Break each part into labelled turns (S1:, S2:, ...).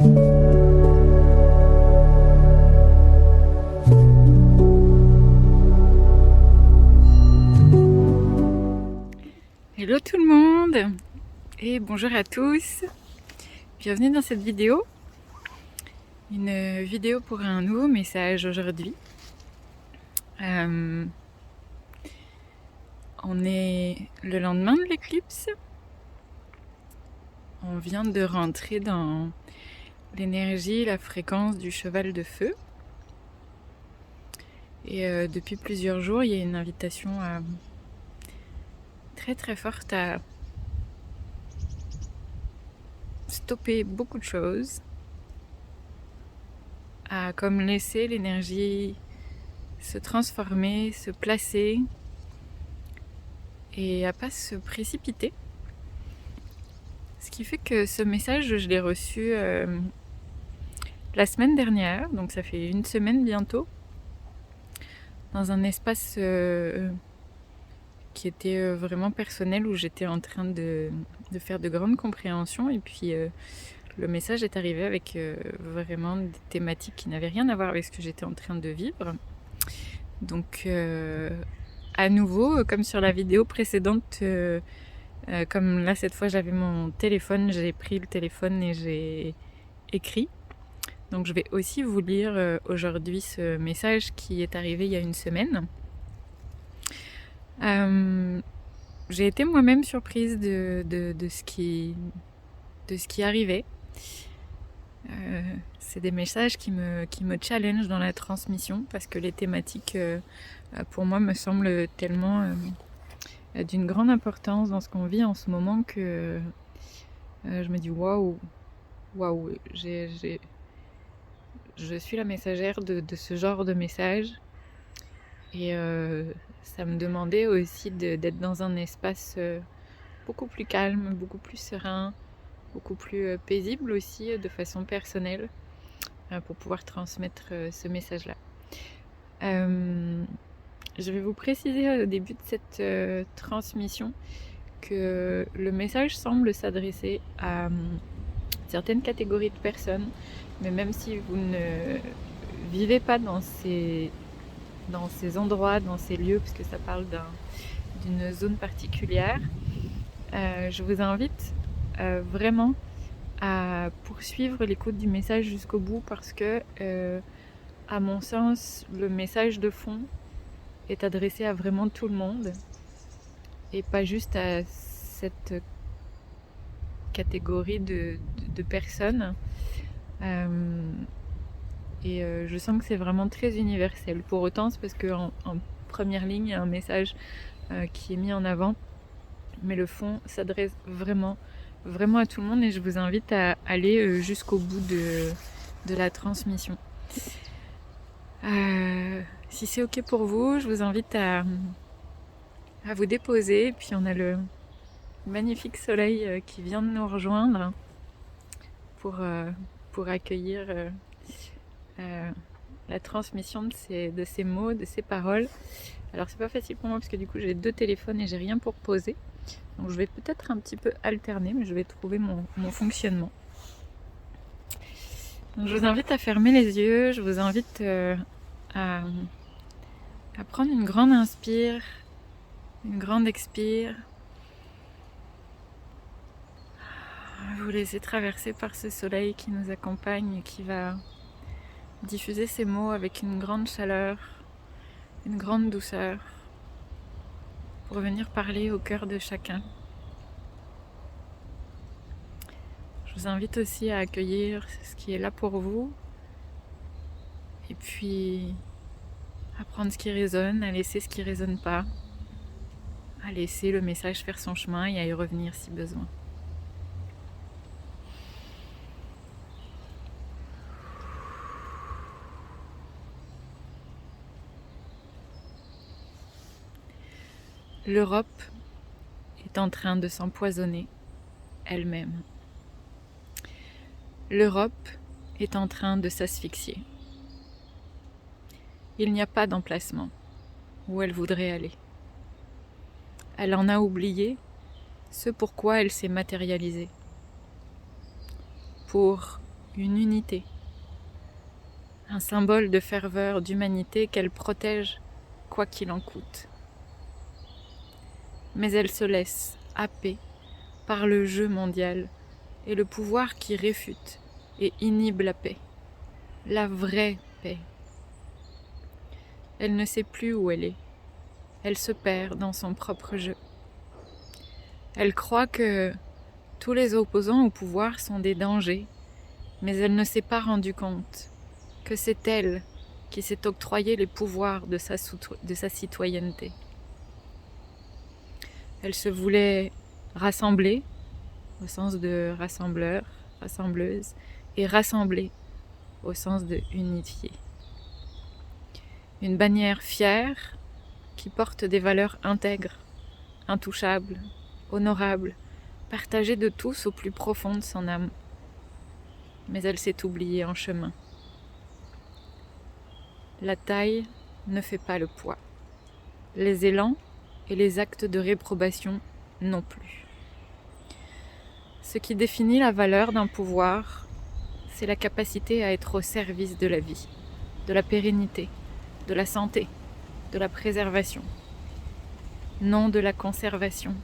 S1: Hello tout le monde et bonjour à tous, bienvenue dans cette vidéo. Une vidéo pour un nouveau message aujourd'hui. On est le lendemain de l'éclipse. On vient de rentrer dans l'énergie, la fréquence du cheval de feu. Et depuis plusieurs jours, il y a une invitation très très forte à stopper beaucoup de choses, à comme laisser l'énergie se transformer, se placer et à pas se précipiter. Ce qui fait que ce message, je l'ai reçu la semaine dernière, donc ça fait une semaine bientôt, dans un espace qui était vraiment personnel, où j'étais en train de faire de grandes compréhensions, et puis le message est arrivé avec vraiment des thématiques qui n'avaient rien à voir avec ce que j'étais en train de vivre. Donc à nouveau, comme sur la vidéo précédente, comme là cette fois j'avais mon téléphone, j'ai pris le téléphone et j'ai écrit. Donc je vais aussi vous lire aujourd'hui ce message qui est arrivé il y a une semaine. J'ai été moi-même surprise de ce qui arrivait. C'est des messages qui me challenge dans la transmission, parce que les thématiques pour moi me semblent tellement d'une grande importance dans ce qu'on vit en ce moment que je me dis waouh, je suis la messagère de ce genre de message. Et ça me demandait aussi d'être dans un espace beaucoup plus calme, beaucoup plus serein, beaucoup plus paisible aussi, de façon personnelle, pour pouvoir transmettre ce message-là. Je vais vous préciser au début de cette transmission que le message semble s'adresser à certaines catégories de personnes, mais même si vous ne vivez pas dans ces endroits, dans ces lieux, puisque ça parle d'une zone particulière, je vous invite vraiment à poursuivre l'écoute du message jusqu'au bout, parce que à mon sens, le message de fond est adressé à vraiment tout le monde et pas juste à cette catégorie de personnes. Et je sens que c'est vraiment très universel. Pour autant, c'est parce qu'en première ligne, il y a un message qui est mis en avant, mais le fond s'adresse vraiment à tout le monde, et je vous invite à aller jusqu'au bout de la transmission. Si c'est ok pour vous, je vous invite à vous déposer, et puis on a le magnifique soleil qui vient de nous rejoindre pour accueillir la transmission de ces mots, de ces paroles. Alors c'est pas facile pour moi, parce que du coup j'ai 2 téléphones et j'ai rien pour poser, donc je vais peut-être un petit peu alterner, mais je vais trouver mon fonctionnement. Donc je vous invite à fermer les yeux, je vous invite à prendre une grande inspire, une grande expire. Vous laissez traverser par ce soleil qui nous accompagne et qui va diffuser ces mots avec une grande chaleur, une grande douceur, pour venir parler au cœur de chacun. Je vous invite aussi à accueillir ce qui est là pour vous, et puis à prendre ce qui résonne, à laisser ce qui ne résonne pas, à laisser le message faire son chemin et à y revenir si besoin. L'Europe est en train de s'empoisonner elle-même. L'Europe est en train de s'asphyxier. Il n'y a pas d'emplacement où elle voudrait aller. Elle en a oublié ce pourquoi elle s'est matérialisée. Pour une unité, un symbole de ferveur, d'humanité qu'elle protège quoi qu'il en coûte. Mais elle se laisse happer par le jeu mondial et le pouvoir qui réfute et inhibe la paix, la vraie paix. Elle ne sait plus où elle est. Elle se perd dans son propre jeu. Elle croit que tous les opposants au pouvoir sont des dangers, mais elle ne s'est pas rendue compte que c'est elle qui s'est octroyé les pouvoirs de sa citoyenneté. Elle se voulait rassembler, au sens de rassembleur, rassembleuse, et rassembler, au sens de unifier. Une bannière fière qui porte des valeurs intègres, intouchables, honorables, partagées de tous au plus profond de son âme. Mais elle s'est oubliée en chemin. La taille ne fait pas le poids. Les élans et les actes de réprobation non plus. Ce qui définit la valeur d'un pouvoir, c'est la capacité à être au service de la vie, de la pérennité, de la santé, de la préservation, non de la conservation,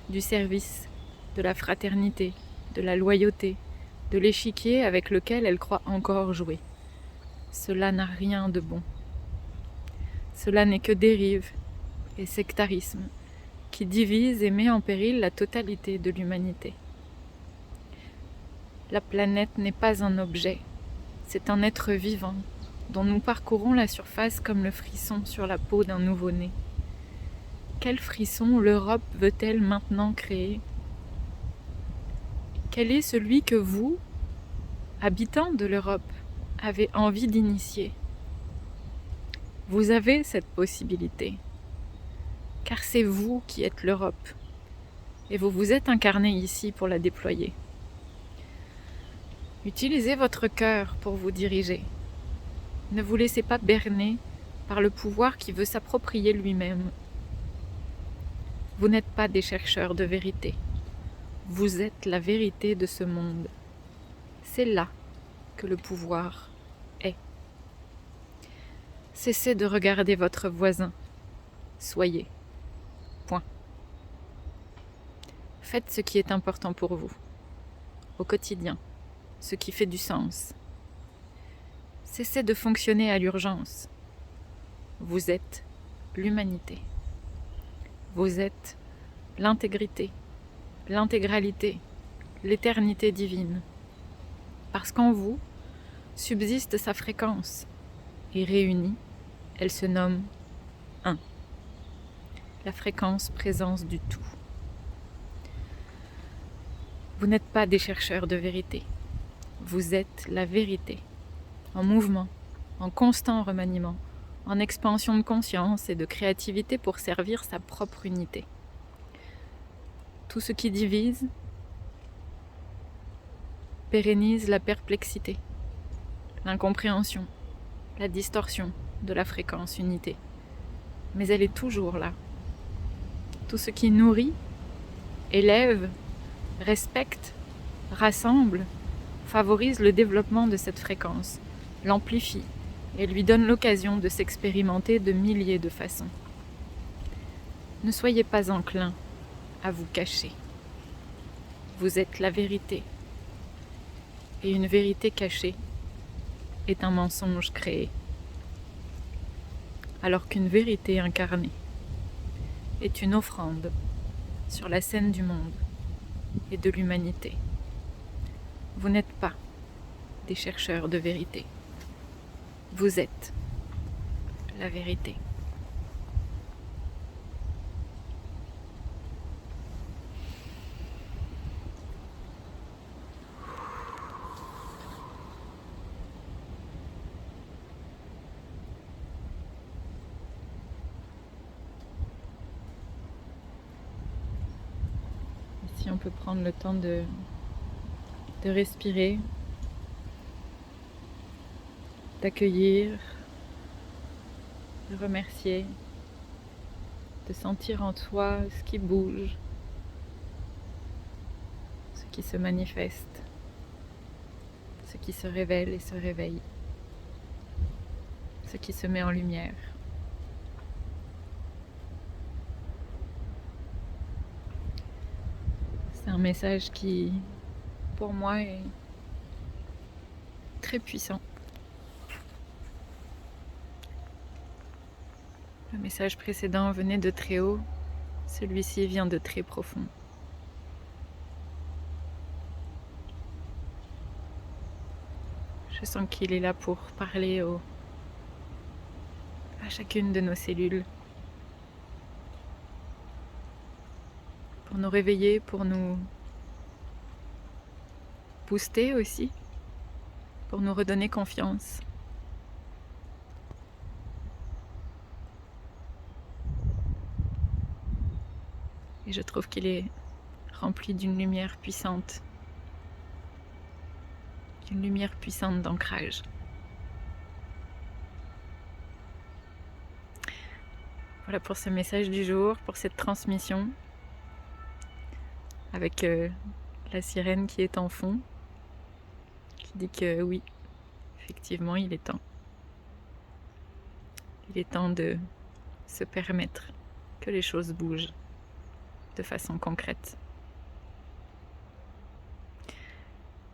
S1: du service, de la fraternité, de la loyauté, de l'échiquier avec lequel elle croit encore jouer. Cela n'a rien de bon. Cela n'est que dérive et sectarisme qui divise et met en péril la totalité de l'humanité. La planète n'est pas un objet, c'est un être vivant dont nous parcourons la surface comme le frisson sur la peau d'un nouveau-né. Quel frisson l'Europe veut-elle maintenant créer ? Quel est celui que vous, habitants de l'Europe, avez envie d'initier ? Vous avez cette possibilité, car c'est vous qui êtes l'Europe, et vous vous êtes incarné ici pour la déployer. Utilisez votre cœur pour vous diriger. Ne vous laissez pas berner par le pouvoir qui veut s'approprier lui-même. Vous n'êtes pas des chercheurs de vérité. Vous êtes la vérité de ce monde. C'est là que le pouvoir est. Cessez de regarder votre voisin. Soyez. Point. Faites ce qui est important pour vous, au quotidien, ce qui fait du sens. Cessez de fonctionner à l'urgence. Vous êtes l'humanité. Vous êtes l'intégrité, l'intégralité, l'éternité divine. Parce qu'en vous subsiste sa fréquence, et réunie, elle se nomme un. La fréquence présence du tout. Vous n'êtes pas des chercheurs de vérité. Vous êtes la vérité, en mouvement, en constant remaniement, en expansion de conscience et de créativité pour servir sa propre unité. Tout ce qui divise pérennise la perplexité, l'incompréhension, la distorsion de la fréquence unité. Mais elle est toujours là. Tout ce qui nourrit, élève, respecte, rassemble, favorise le développement de cette fréquence, l'amplifie et lui donne l'occasion de s'expérimenter de milliers de façons. Ne soyez pas enclin à vous cacher. Vous êtes la vérité. Et une vérité cachée est un mensonge créé. Alors qu'une vérité incarnée est une offrande sur la scène du monde et de l'humanité. Vous n'êtes pas des chercheurs de vérité. Vous êtes la vérité. Ici, on peut prendre le temps de respirer, d'accueillir, de remercier, de sentir en toi ce qui bouge, ce qui se manifeste, ce qui se révèle et se réveille, ce qui se met en lumière. C'est un message qui, pour moi, est très puissant. Le message précédent venait de très haut, celui-ci vient de très profond. Je sens qu'il est là pour parler à chacune de nos cellules, pour nous réveiller, pour nous booster aussi, pour nous redonner confiance. Et je trouve qu'il est rempli d'une lumière puissante d'ancrage. Voilà pour ce message du jour, pour cette transmission, avec la sirène qui est en fond, qui dit que oui, effectivement, il est temps. Il est temps de se permettre que les choses bougent de façon concrète.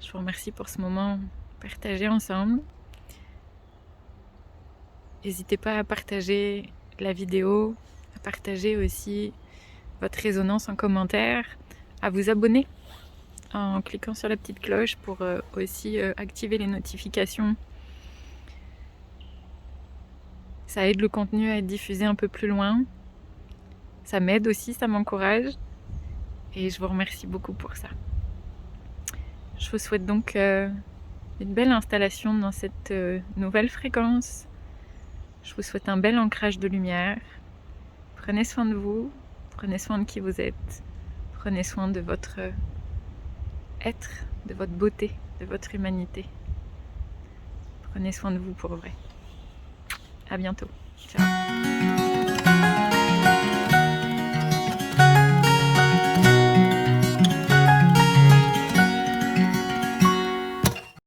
S1: Je vous remercie pour ce moment partagé ensemble. N'hésitez pas à partager la vidéo, à partager aussi votre résonance en commentaire, à vous abonner en cliquant sur la petite cloche pour aussi activer les notifications. Ça aide le contenu à être diffusé un peu plus loin. Ça m'aide aussi, ça m'encourage. Et je vous remercie beaucoup pour ça. Je vous souhaite donc une belle installation dans cette nouvelle fréquence. Je vous souhaite un bel ancrage de lumière. Prenez soin de vous, prenez soin de qui vous êtes, prenez soin de votre être, de votre beauté, de votre humanité. Prenez soin de vous pour vrai. À bientôt. Ciao.